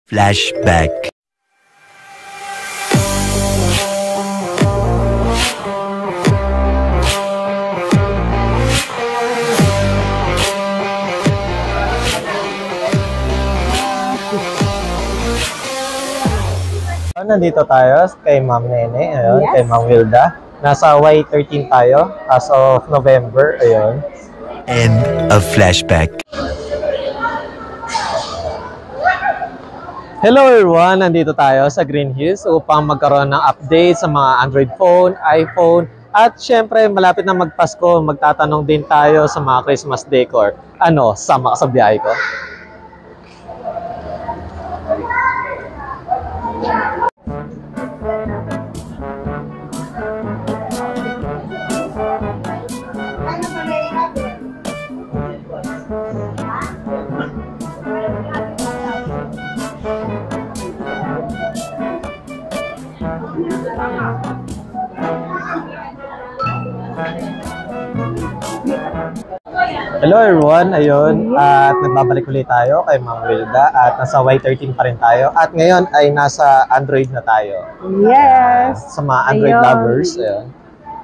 Flashback. Nandito tayo kay Ma'am Nene, ayun, Yes. kay Ma'am Wilda. Nasa Y13 tayo as of November, ayun. End of flashback. Hello everyone! Nandito tayo sa Green Hills upang magkaroon ng update sa mga Android phone, iPhone, at syempre malapit na magpasko, magtatanong din tayo sa mga Christmas decor. Ano, sama ka sa biyahe ko? Hello everyone, ayun, at nagbabalik ulit tayo kay Ma'am Wilda at nasa Y13 pa rin tayo at ngayon ay nasa Android na tayo. Yes. Sa mga Android Ayun. lovers, ayun.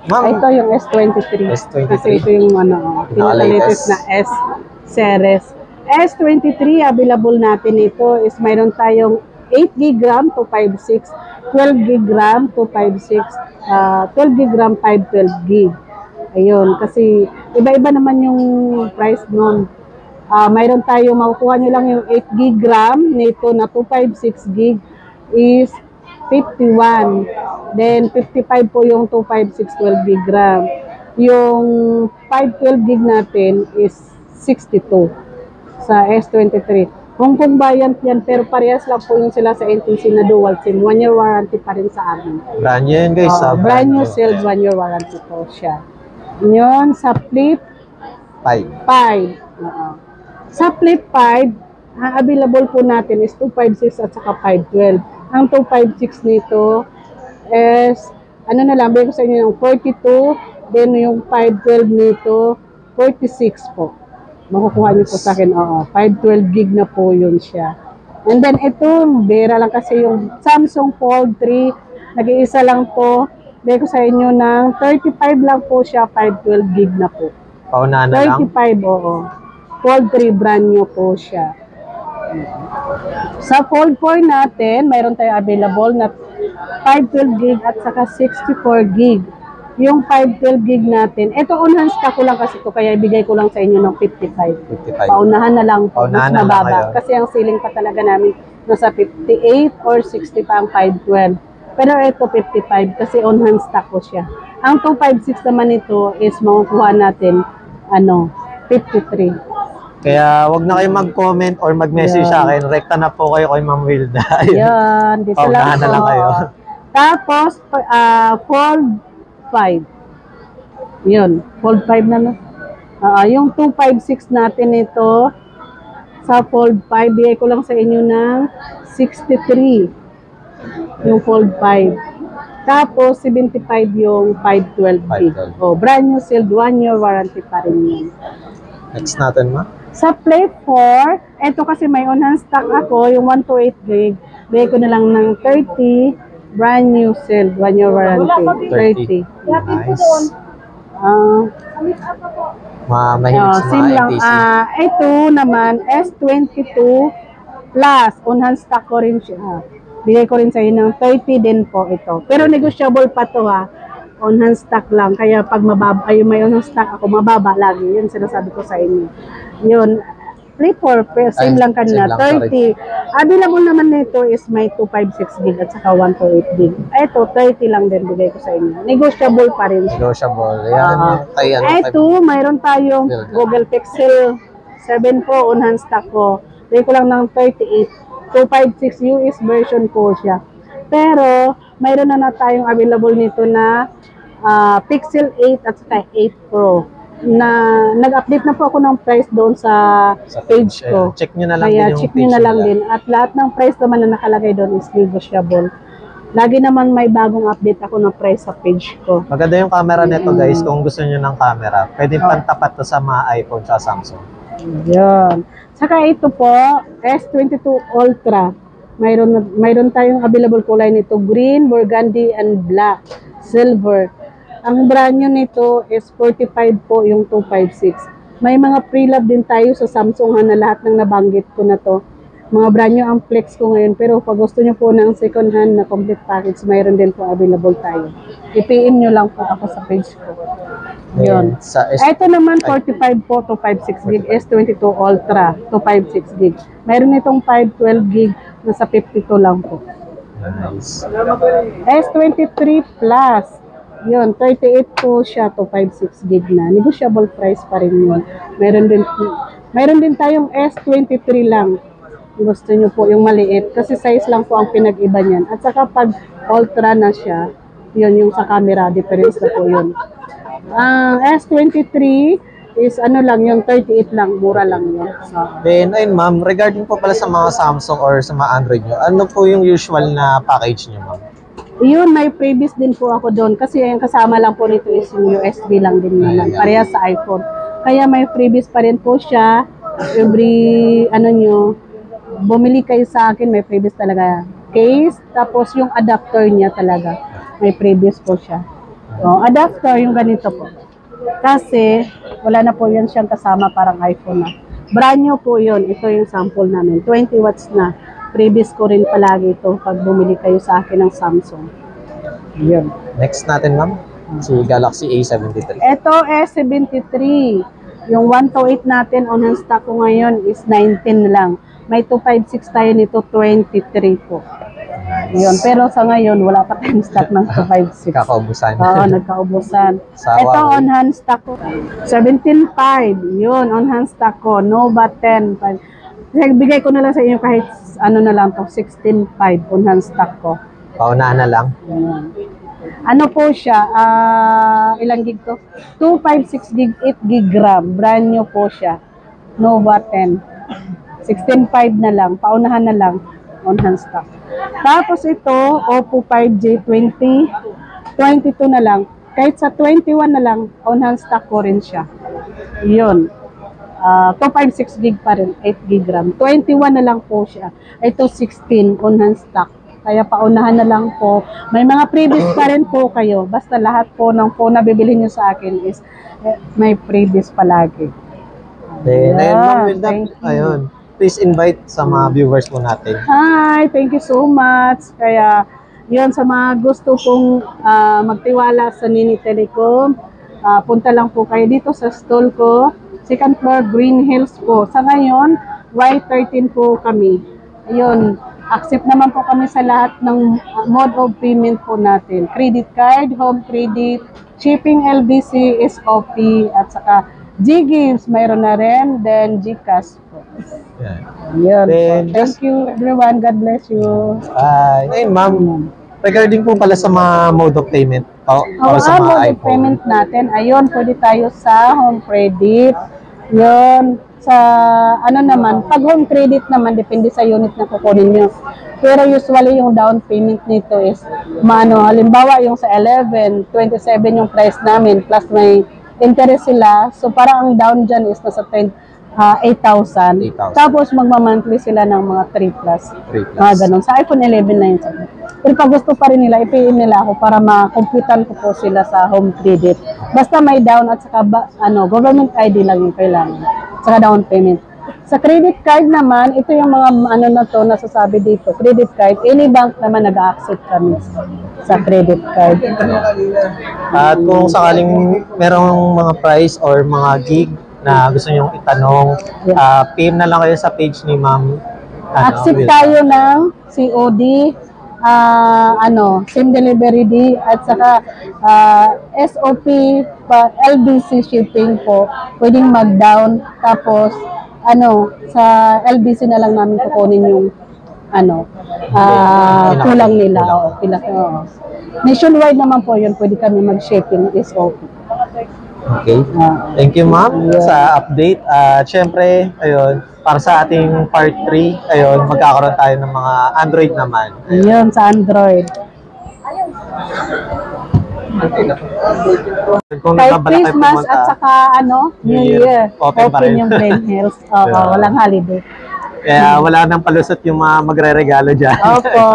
Ma'am, Ito yung S23. S23. Kasi ito yung pinaka-latest na S series. S23, available natin ito is mayroon tayong 8GB RAM 256, 12GB RAM 256, 12GB RAM 512GB. Ayun, kasi iba-iba naman yung price nun. Mayroon tayo, makukuha nyo lang yung 8GB RAM nito na 256GB is 51. Then 55 po yung 256 12GB RAM. Yung 512GB natin is 62 sa S23. Hong Kong variant yan, pero parehas lang po yung sila sa NTC na dual SIM. 1 year warranty pa rin sa amin. brand new yun guys. Brand new sealed 1 year warranty po siya. Yun, sa Flip 5. 5. Sa Flip 5, ang available po natin is 256 at saka 512. Ang 256 nito is, ano na lang, bigay ko sa inyo yung 42, then yung 512 nito, 46 po. Makukuha niyo po sa akin, 512GB na po yun siya. And then ito, bera lang kasi yung Samsung Fold 3, nag-iisa lang po. Bigay ko sa inyo ng 35 lang po siya, 512GB na po. Paunahan na lang. 35, oo. Fold 3, brand new po siya. Sa Fold 4 natin, mayroon tayo available na 512GB at saka 64GB. Yung 512GB natin, ito unahan stock ko lang kasi ito, kaya ibigay ko lang sa inyo ng 55. 55. Paunahan na lang po, Paunahan mas na lang mababa. kayo. Kasi ang ceiling pa talaga namin nasa 58 or 60 pa ang 512. Pero ito 55 kasi on-hand stock ko siya. Ang 256 naman ito is makukuha natin 53. Kaya wag na kayo mag-comment or mag-message sa akin. Rekta na po kayo kay Ma'am Wilda. Yan, dito Paunahan lang na lang po. kayo. Tapos, Fold 5. Yun, Fold 5 na no. Yung 256 natin ito, sa Fold 5, bigay ko lang sa inyo ng 63. Yung Fold 5. Tapos, 75 yung 512GB. 512. Brand new sealed, 1 year warranty pa rin yun. Next natin, ma. Sa Play 4, ito kasi may on-hand stock ako, yung 128GB. Bigay ko na lang ng 30, brand new sealed, 1 year warranty. 30. Nice. Mahimik sa Sim mga lang. NTC. Ito naman, S22 Plus, on-hand stock ko rin siya. Bigay ko rin sa inyo ng 30 din po ito. Pero negotiable pa to ha. On-hand stock lang. Kaya pag mababa, ay may on-hand stock ako, mababa lagi. Yun sinasabi ko sa inyo. Yun. Play 4, same lang kanina. 30. Available naman nito is may 256GB at saka 128GB. Ito, 30 lang din bigay ko sa inyo. Negotiable pa rin siya. Negotiable. Yan. Ito, mayroon tayong Google Pixel 7 po, on-hand stock ko. Bigay ko lang ng 38. 256 US version po siya. Pero, mayroon na tayong available nito na Pixel 8 at saka 8 Pro. Na nag-update na po ako ng price doon sa page ko. Check nyo na lang Kaya din yung check page nyo na lang nila. din. At lahat ng price naman na nakalagay doon is negotiable. Lagi naman may bagong update ako ng price sa page ko. Maganda yung camera nito guys. Kung gusto nyo ng camera, pwede pantapat to sa mga iPhone sa Samsung. Yan. Saka ito po, S22 Ultra. Mayroon tayong available kulay nito, green, burgundy, and black, silver. Ang brand new nito is 45 po yung 256. May mga pre-love din tayo sa Samsung na lahat ng nabanggit ko na to. Mga brand new ang flex ko ngayon, pero pag gusto nyo po ng second hand na complete package, mayroon din po available tayo. I-PM nyo lang po ako sa page ko. Yun. Ito naman 45 po, 256 gig, S22 Ultra, 256 gig. Mayroon itong 512 gig, nasa 52 lang po. Nice. S23 Plus, yun, 38 po siya, 256 gig na. Negotiable price pa rin yun. Mayroon din tayong S23 lang. Gusto nyo po yung maliit kasi size lang po ang pinag-iba niyan. At saka pag ultra na siya, yun yung sa camera, difference na po yun. Ang S23 is ano lang, yung 38 lang, mura lang yun. So, Then, ayun ma'am, regarding po pala sa mga Samsung or sa mga Android nyo, ano po yung usual na package nyo ma'am? yun, may previous din po ako doon kasi yung kasama lang po nito is yung USB lang din naman, pareha sa iPhone. Kaya may previous pa rin po siya. Every, ano nyo, bumili kayo sa akin, may previous talaga case, tapos yung adapter niya talaga, may previous po siya. So, adapter yung ganito po. Kasi, wala na po yan siyang kasama parang iPhone na. Brand new po yun. Ito yung sample namin. 20 watts na. Previous ko rin palagi ito pag bumili kayo sa akin ng Samsung. Yun. Next natin ma'am, si Galaxy A73. Ito S73. Yung 128 natin on hand stock ko ngayon is 19 lang. May 256 tayo nito, 23 po. Yun. Pero sa ngayon, wala pa tayong stock ng 256. Kakaubusan. Oo, nagkaubusan. Sa Ito Huawei. on hand stock ko. 17.5. Yun, on hand stock ko. Nova 10. Bigay ko na lang sa inyo kahit ano na lang to, 16.5 on hand stock ko. Paunahan na lang. Ayan. Ano po siya? Ilang gig to? 256 gig, 8 gig RAM. Brand new po siya. Nova 10. 16.5 na lang. Paunahan na lang on hand stock. Tapos ito, Oppo 5J 20. 22 na lang. Kahit sa 21 na lang, on hand stock ko rin siya. Yun. 256 gig pa rin, 8 gig RAM. 21 na lang po siya. Ito 16 on hand stock. Kaya paunahan na lang po. May mga previous pa rin po kayo. Basta lahat po ng phone na bibili nyo sa akin is may previous palagi. Then, ayun ma'am, with that, thank you. ayun. Please invite sa mga viewers po natin. Hi, thank you so much. Kaya, yun, sa mga gusto pong magtiwala sa Nini Telecom, punta lang po kayo dito sa stall ko. Second floor, Green Hills po. Sa ngayon, Y13 po kami. Ayun, accept naman po kami sa lahat ng mode of payment po natin. Credit card, home credit, shipping, LBC, SOP, at saka G-Games, mayroon na rin, then Gcash po. Yan. Yun. Then, Thank you everyone. God bless you. Bye. Ayun ma'am, regarding po pala sa mga mode of payment, para sa mga mode of iPhone. payment natin, ayun, pwede tayo sa home credit. Yun, sa ano naman, pag home credit naman, depende sa unit na kukunin nyo. Pero usually yung down payment nito is, halimbawa yung sa 11, 27 yung price namin, plus may interest sila. So parang ang down dyan is nasa 8,000. 8,000. Tapos magmamonthly sila ng mga 3 plus. 3 plus. Mga ganun. Sa iPhone 11 na yun. Pero pag gusto pa rin nila, i-pay nila ako para makomputan ko po sila sa home credit. Basta may down at saka government ID lang yung kailangan. Saka down payment. Sa credit card naman, ito yung mga nasasabi dito. Credit card, any bank naman nag-accept kami sa credit card. At kung sakaling merong mga price or mga gig na gusto nyong itanong, PM na lang kayo sa page ni ma'am. Accept tayo ng COD, same delivery D, at saka SOP, LBC shipping po. Pwedeng mag-down, tapos sa LBC na lang namin kukunin yung kulang nila. Nationwide naman po yun, pwede kami mag-shipping SOP. Okay. Thank you ma'am sa update. At syempre, ayun, para sa ating part 3, ayun, magkakaroon tayo ng mga Android naman. Ayun, sa Android. Kung Kahit nagbabalak kayo Christmas pumunta, at saka New New Year, Year, open pa rin. yung Green Hills. Oo, Yeah. walang holiday. Kaya wala nang palusot yung mga magre-regalo dyan. Opo,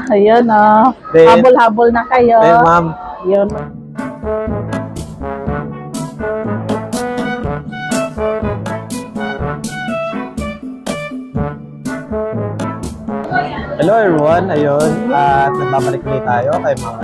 ayun o. Then, Habol-habol na kayo. ma'am, Yun. hello everyone, ayun. At nagbabalik ulit tayo kay Ma'am.